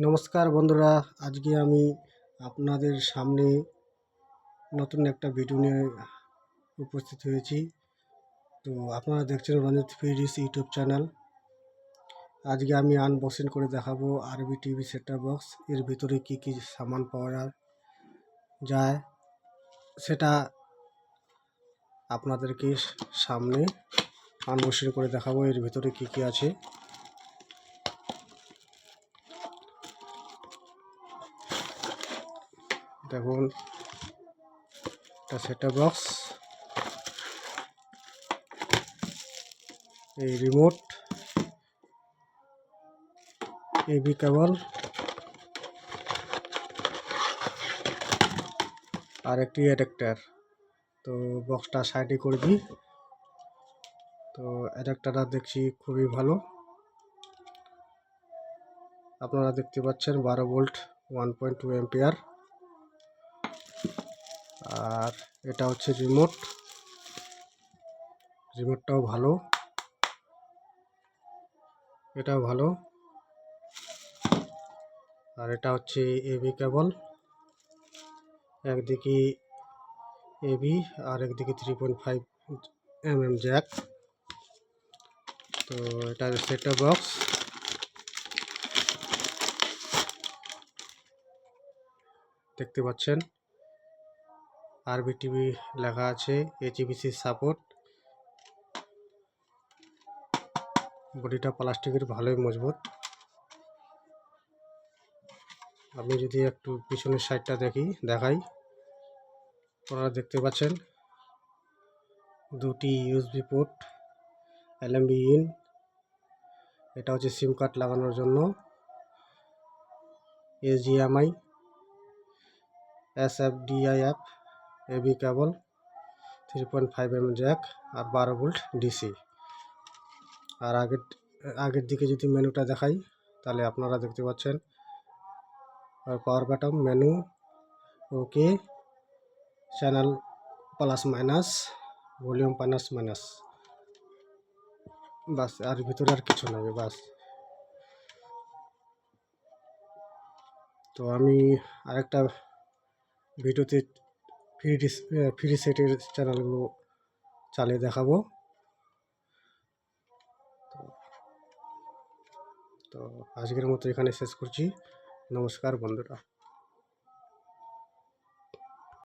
নমস্কার বন্ধুরা, আজকে আমি আপনাদের সামনে নতুন একটা ভিডিও নিয়ে উপস্থিত হয়েছি। তো আপনারা দেখছেন রঞ্জিত ফিরিস ইউটিউব চ্যানেল। আজকে আমি আনবক্সিং করে দেখাবো আরবি টিভি সেটআপ বক্স। এর ভিতরে কি কি সামান পাওয়া যায় সেটা আপনাদেরকে সামনে আনবক্সিং করে দেখাবো। এর ভিতরে কি কি আছে দেখুন। এটা সেটআপ বক্স, এই রিমোট, এবি কেবল আর একটি অ্যাডাপ্টার। তো বক্সটা সাইডে করে দিই। তো অ্যাডাপ্টারটা দেখছি খুবই ভালো। আপনারা দেখতে পাচ্ছেন 12 ভোল্ট 1.2 অ্যাম্পিয়ার। আর এটা হচ্ছে রিমোটটাও ভালো, এটাও ভালো। আর এটা হচ্ছে এবি কেবল, একদিকে এবি আর একদিকে 3.5 জ্যাক। তো এটা সেটআপ বক্স। দেখতে পাচ্ছেন আরবি টিভি লেখা আছে, এইচবিসি সাপোর্ট। বডিটা প্লাস্টিকের, ভালোই মজবুত। আমি যদি একটু পিছনের সাইডটা দেখাই, আপনারা দেখতে পাচ্ছেন দুটি ইউএসবি পোর্ট, এলএমবি ইন। এটা হচ্ছে সিম কার্ড লাগানোর জন্য। HDMI, SPDIF, AV cable, 3.5 jack আর 12 ভোল্ট ডিসি। আর আগের দিকে যদি মেনুটা দেখাই, তাহলে আপনারা দেখতে পাচ্ছেন power button, menu, okay, channel plus minus, volume plus minus, বাস। আর ভিতরে আর কিছু নেই, বাস। তো আমি আরেকটা ভিডিওতে ফ্রি সেটের চ্যানেলগুলো চালিয়ে দেখাবো। তো আজকের মতো এখানে শেষ করছি। নমস্কার বন্ধুরা।